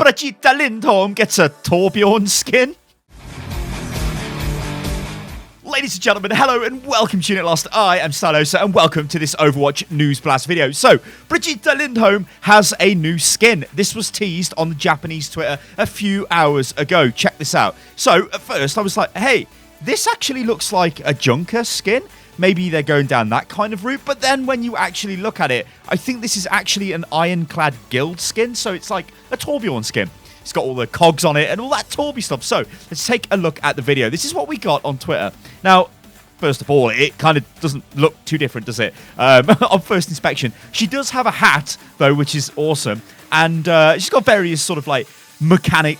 Brigitte Lindholm gets a Torbjorn skin. Ladies and gentlemen, hello and welcome to Unit Lost. I am Stylosa and welcome to this Overwatch News Blast video. So, Brigitte Lindholm has a new skin. This was teased on the Japanese Twitter a few hours ago. Check this out. So, at first I was like, hey, this actually looks like a Junker skin. Maybe they're going down that kind of route. But then when you actually look at it, I think this is actually an Clad Guild skin. So, it's like a Torbjorn skin. It's got all the cogs on it and all that Torby stuff. So, let's take a look at the video. This is what we got on Twitter. Now, first of all, it kind of doesn't look too different, does it? On first inspection. She does have a hat, though, which is awesome. And she's got various sort of, like, mechanic,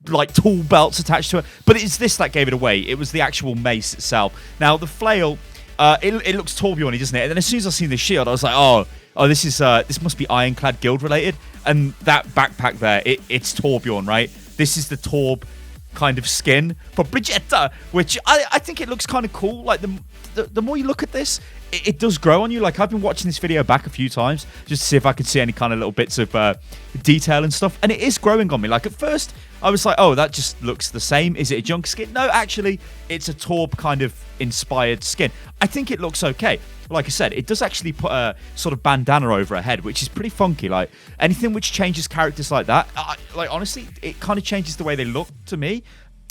like, tool belts attached to her. But it's this that gave it away. It was the actual mace itself. Now, the flail, it looks Torbjorn-y, doesn't it? And then as soon as I seen the shield, I was like, oh, this must be Clad Guild related. And that backpack there, it's Torbjorn, right? This is the Torb kind of skin for Brigitte, which I think it looks kind of cool. Like, the more you look at this, it does grow on you. Like, I've been watching this video back a few times just to see if I could see any kind of little bits of detail and stuff. And it is growing on me. Like, at first, I was like, oh, that just looks the same. Is it a junk skin? No, actually, it's a Torb kind of inspired skin. I think it looks okay. Like I said, it does actually put a sort of bandana over her head, which is pretty funky. Like, anything which changes characters like that, like, honestly, it kind of changes the way they look to me.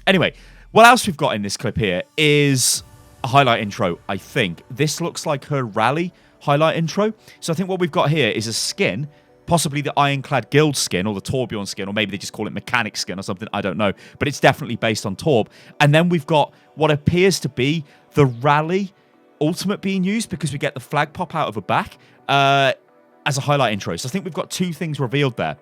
Anyway, what else we've got in this clip here is a highlight intro, I think. This looks like her Rally highlight intro. So I think what we've got here is a skin, possibly the Clad Guild skin or the Torbjorn skin, or maybe they just call it mechanic skin or something, I don't know. But it's definitely based on Torb. And then we've got what appears to be the Rally ultimate being used, because we get the flag pop out of her back as a highlight intro. So I think we've got two things revealed there.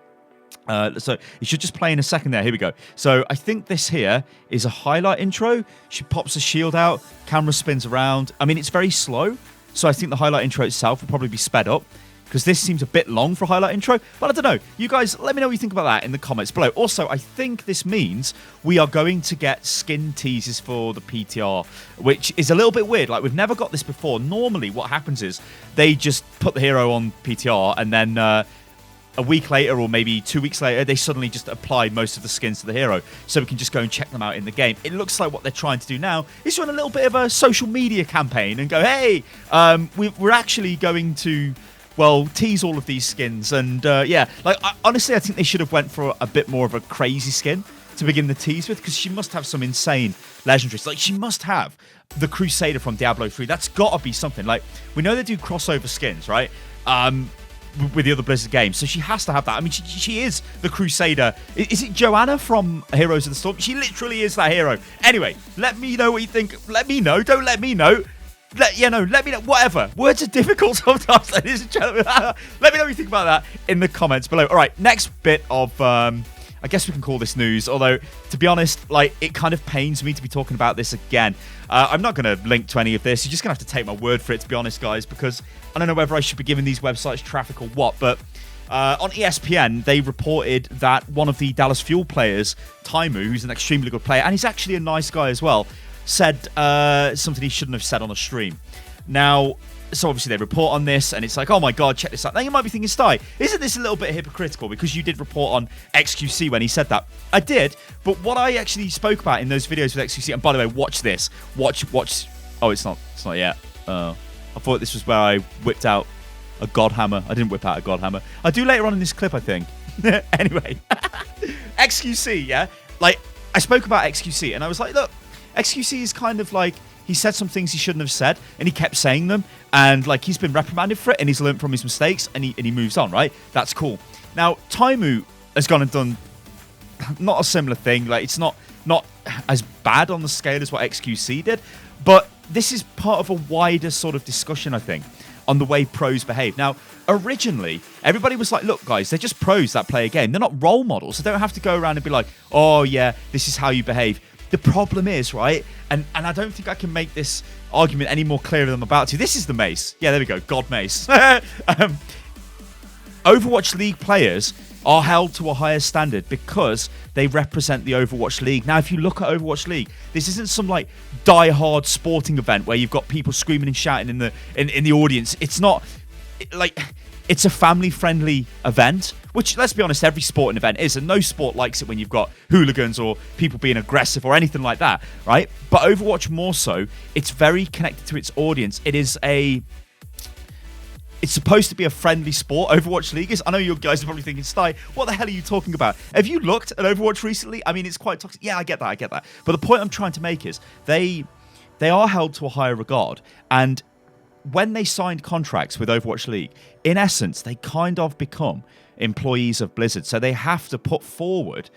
So it should just play in a second there. Here we go. So I think this here is a highlight intro. She pops the shield out, camera spins around. I mean, it's very slow, so I think the highlight intro itself will probably be sped up, because this seems a bit long for a highlight intro. But I don't know. You guys, let me know what you think about that in the comments below. Also, I think this means we are going to get skin teases for the PTR, which is a little bit weird. Like, we've never got this before. Normally, what happens is they just put the hero on PTR, and then a week later, or maybe 2 weeks later, they suddenly just apply most of the skins to the hero, so we can just go and check them out in the game. It looks like what they're trying to do now is run a little bit of a social media campaign and go, hey, we're actually going to, well, tease all of these skins. And yeah, like, honestly, I think they should have went for a bit more of a crazy skin to begin the tease with, because she must have some insane legendaries. Like, she must have the Crusader from Diablo 3. That's got to be something. Like, we know they do crossover skins, right? With the other Blizzard games, so she has to have that. I mean, she is the Crusader. Is it Joanna from Heroes of the Storm? She literally is that hero. Anyway, let me know what you think. Let me know. Don't let me know. Let me know. Whatever. Words are difficult sometimes, ladies and gentlemen. Let me know what you think about that in the comments below. All right, next bit of I guess we can call this news, although, to be honest, like, it kind of pains me to be talking about this again. I'm not going to link to any of this. You're just going to have to take my word for it, to be honest, guys, because I don't know whether I should be giving these websites traffic or what, but on ESPN, they reported that one of the Dallas Fuel players, Taimou, who's an extremely good player, and he's actually a nice guy as well, said something he shouldn't have said on a stream. Now, so obviously they report on this, and it's like, oh my god, check this out. Now you might be thinking, Sty, isn't this a little bit hypocritical, because you did report on XQC when he said that? I did, but what I actually spoke about in those videos with XQC, and by the way, watch this. Watch. Oh, it's not yet. I thought this was where I whipped out a god hammer. I didn't whip out a god hammer. I do later on in this clip, I think. Anyway, XQC, yeah? Like, I spoke about XQC, and I was like, look, XQC is kind of like, he said some things he shouldn't have said, and he kept saying them, and like, he's been reprimanded for it, and he's learned from his mistakes, and he moves on, right? That's cool. Now, Taimou has gone and done not a similar thing. Like, it's not as bad on the scale as what XQC did, but this is part of a wider sort of discussion, I think, on the way pros behave. Now, originally, everybody was like, look, guys, they're just pros that play a game. They're not role models. So they don't have to go around and be like, oh, yeah, this is how you behave. The problem is, right, and I don't think I can make this argument any more clear than I'm about to. This is the mace. Yeah, there we go. God mace. Overwatch League players are held to a higher standard because they represent the Overwatch League. Now, if you look at Overwatch League, this isn't some like die-hard sporting event where you've got people screaming and shouting in the audience. It's not like, it's a family-friendly event which, let's be honest, every sporting event is, and no sport likes it when you've got hooligans or people being aggressive or anything like that, right? But Overwatch more so, it's very connected to its audience. It's supposed to be a friendly sport. Overwatch League is. I know you guys are probably thinking, Sty, what the hell are you talking about? Have you looked at Overwatch recently? I mean, it's quite toxic. Yeah, I get that. But the point I'm trying to make is they are held to a higher regard. And when they signed contracts with Overwatch League, in essence, they kind of become employees of Blizzard. So they have to put forward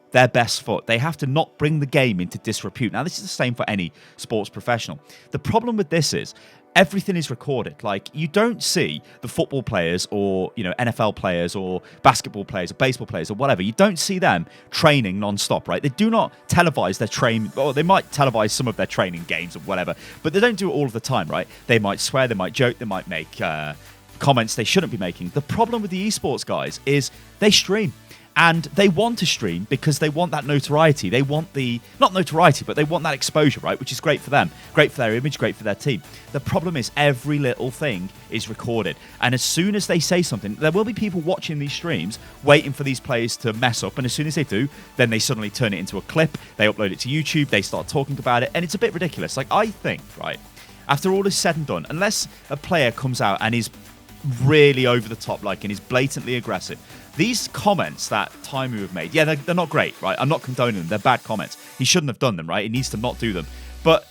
their best foot. They have to not bring the game into disrepute. Now, this is the same for any sports professional. The problem with this is everything is recorded. Like, you don't see the football players or, NFL players or basketball players or baseball players or whatever. You don't see them training non-stop, right? They do not televise their training, or they might televise some of their training games or whatever, but they don't do it all of the time, right? They might swear, they might joke, they might make comments they shouldn't be making. The problem with the esports guys is they stream. And they want to stream because they want that notoriety. They want not notoriety, but they want that exposure, right? Which is great for them, great for their image, great for their team. The problem is every little thing is recorded. And as soon as they say something, there will be people watching these streams waiting for these players to mess up. And as soon as they do, then they suddenly turn it into a clip. They upload it to YouTube. They start talking about it. And it's a bit ridiculous. Like, I think, right, after all is said and done, unless a player comes out and is really over the top, like, and is blatantly aggressive, these comments that Taimou have made, yeah, they're not great, right? I'm not condoning them. They're bad comments. He shouldn't have done them, right? He needs to not do them. But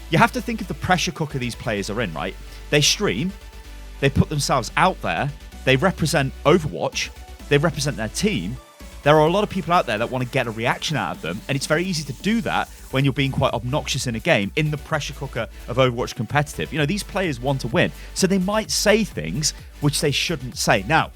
you have to think of the pressure cooker these players are in, right? They stream, they put themselves out there, they represent Overwatch, they represent their team. There are a lot of people out there that want to get a reaction out of them, and it's very easy to do that when you're being quite obnoxious in a game, in the pressure cooker of Overwatch competitive. These players want to win, so they might say things which they shouldn't say. Now,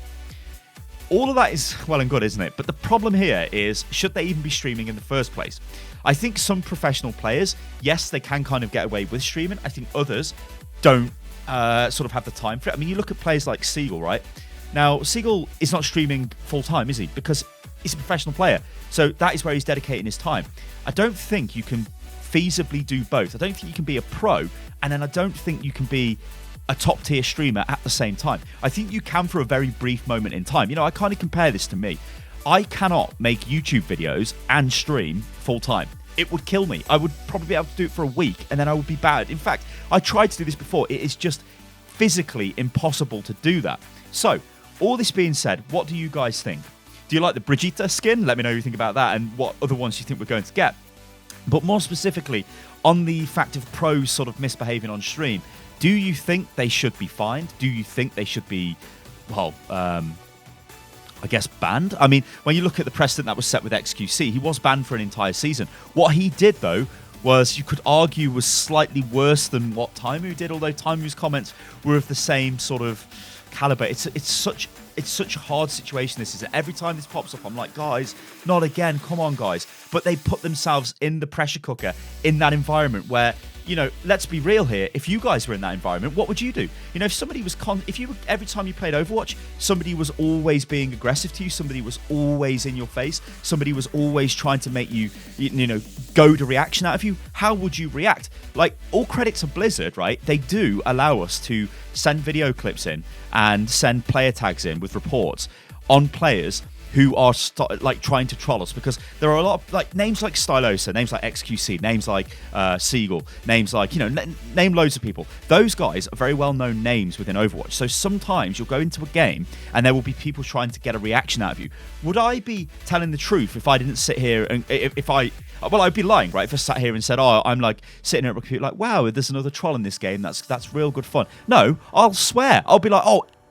all of that is well and good, isn't it? But the problem here is, should they even be streaming in the first place? I think some professional players, yes, they can kind of get away with streaming. I think others don't sort of have the time for it. I mean, you look at players like Seagull, right? Now, Seagull is not streaming full-time, is he? Because he's a professional player. So that is where he's dedicating his time. I don't think you can feasibly do both. I don't think you can be a pro, and then I don't think you can be a top-tier streamer at the same time. I think you can for a very brief moment in time. I kind of compare this to me. I cannot make YouTube videos and stream full-time. It would kill me. I would probably be able to do it for a week, and then I would be bad. In fact, I tried to do this before. It is just physically impossible to do that. So, all this being said, what do you guys think? Do you like the Brigitte skin? Let me know what you think about that, and what other ones you think we're going to get. But more specifically, on the fact of pros sort of misbehaving on stream, do you think they should be fined? Do you think they should be, I guess, banned? I mean, when you look at the precedent that was set with XQC, he was banned for an entire season. What he did, though, was, you could argue, was slightly worse than what Taimou did, although Taimou's comments were of the same sort of caliber. It's such a hard situation, this is. Every time this pops up, I'm like, guys, not again, come on, guys. But they put themselves in the pressure cooker, in that environment where, let's be real here. If you guys were in that environment, what would you do? If somebody was every time you played Overwatch, somebody was always being aggressive to you, somebody was always in your face, somebody was always trying to make you, goad a reaction out of you, how would you react? Like, all credit to Blizzard, right? They do allow us to send video clips in and send player tags in with reports on players who are trying to troll us, because there are a lot of names like Stylosa, names like XQC, names like Seagull, names like name loads of people. Those guys are very well known names within Overwatch. So sometimes you'll go into a game and there will be people trying to get a reaction out of you. Would I be telling the truth if I didn't sit here and I'd be lying, right? If I sat here and said, I'm like sitting at a computer like, wow, there's another troll in this game. That's real good fun. No, I'll swear. I'll be like,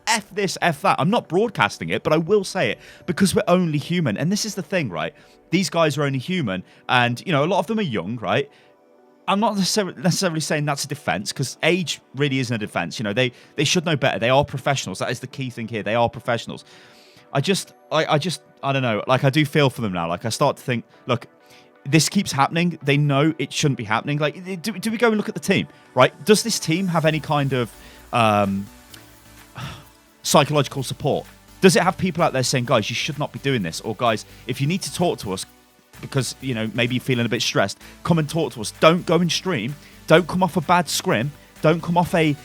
F this, F that. I'm not broadcasting it, but I will say it, because we're only human. And this is the thing, right? These guys are only human, and, a lot of them are young, right? I'm not necessarily saying that's a defense, because age really isn't a defense. They should know better. They are professionals. That is the key thing here. They are professionals. I don't know. Like, I do feel for them now. Like, I start to think, look, this keeps happening. They know it shouldn't be happening. Like, do we go and look at the team, right? Does this team have any kind of psychological support? Does it have people out there saying, guys, you should not be doing this? Or, guys, if you need to talk to us because, maybe you're feeling a bit stressed, come and talk to us. Don't go and stream. Don't come off a bad scrim. Don't come off a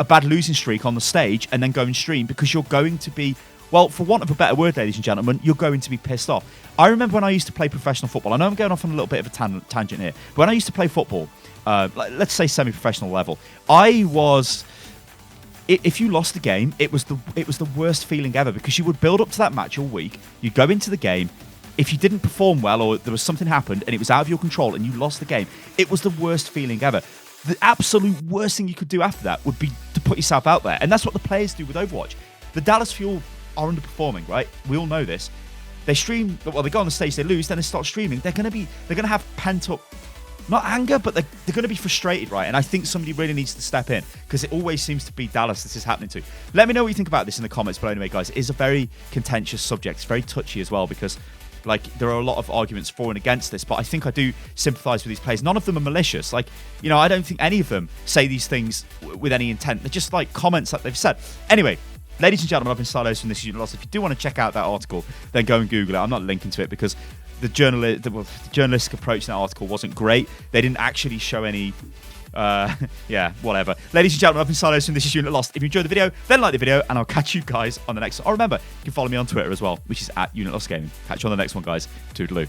bad losing streak on the stage and then go and stream, because you're going to be well, for want of a better word, ladies and gentlemen, you're going to be pissed off. I remember when I used to play professional football. I know I'm going off on a little bit of a tangent here. But when I used to play football, let's say semi-professional level, if you lost the game, it was the worst feeling ever, because you would build up to that match all week. You'd go into the game. If you didn't perform well, or there was something happened and it was out of your control and you lost the game, it was the worst feeling ever. The absolute worst thing you could do after that would be to put yourself out there. And that's what the players do with Overwatch. The Dallas Fuel are underperforming, right? We all know this. They stream, well, they go on the stage, they lose, then they start streaming. They're going to have pent up, not anger, but they're going to be frustrated, right? And I think somebody really needs to step in, because it always seems to be Dallas this is happening to. Let me know what you think about this in the comments below anyway, guys. It is a very contentious subject. It's very touchy as well, because there are a lot of arguments for and against this, but I think I do sympathise with these players. None of them are malicious. I don't think any of them say these things with any intent. They're just comments that they've said. Anyway, ladies and gentlemen, I've been Stylosa from This Is Unit Lost. If you do want to check out that article, then go and Google it. I'm not linking to it because the journalistic approach in that article wasn't great. They didn't actually show any... whatever. Ladies and gentlemen, I've been Stylosa from This Is Unit Lost. If you enjoyed the video, then like the video, and I'll catch you guys on the next one. Oh, remember, you can follow me on Twitter as well, which is @UnitLostGaming. Catch you on the next one, guys. Toodaloo.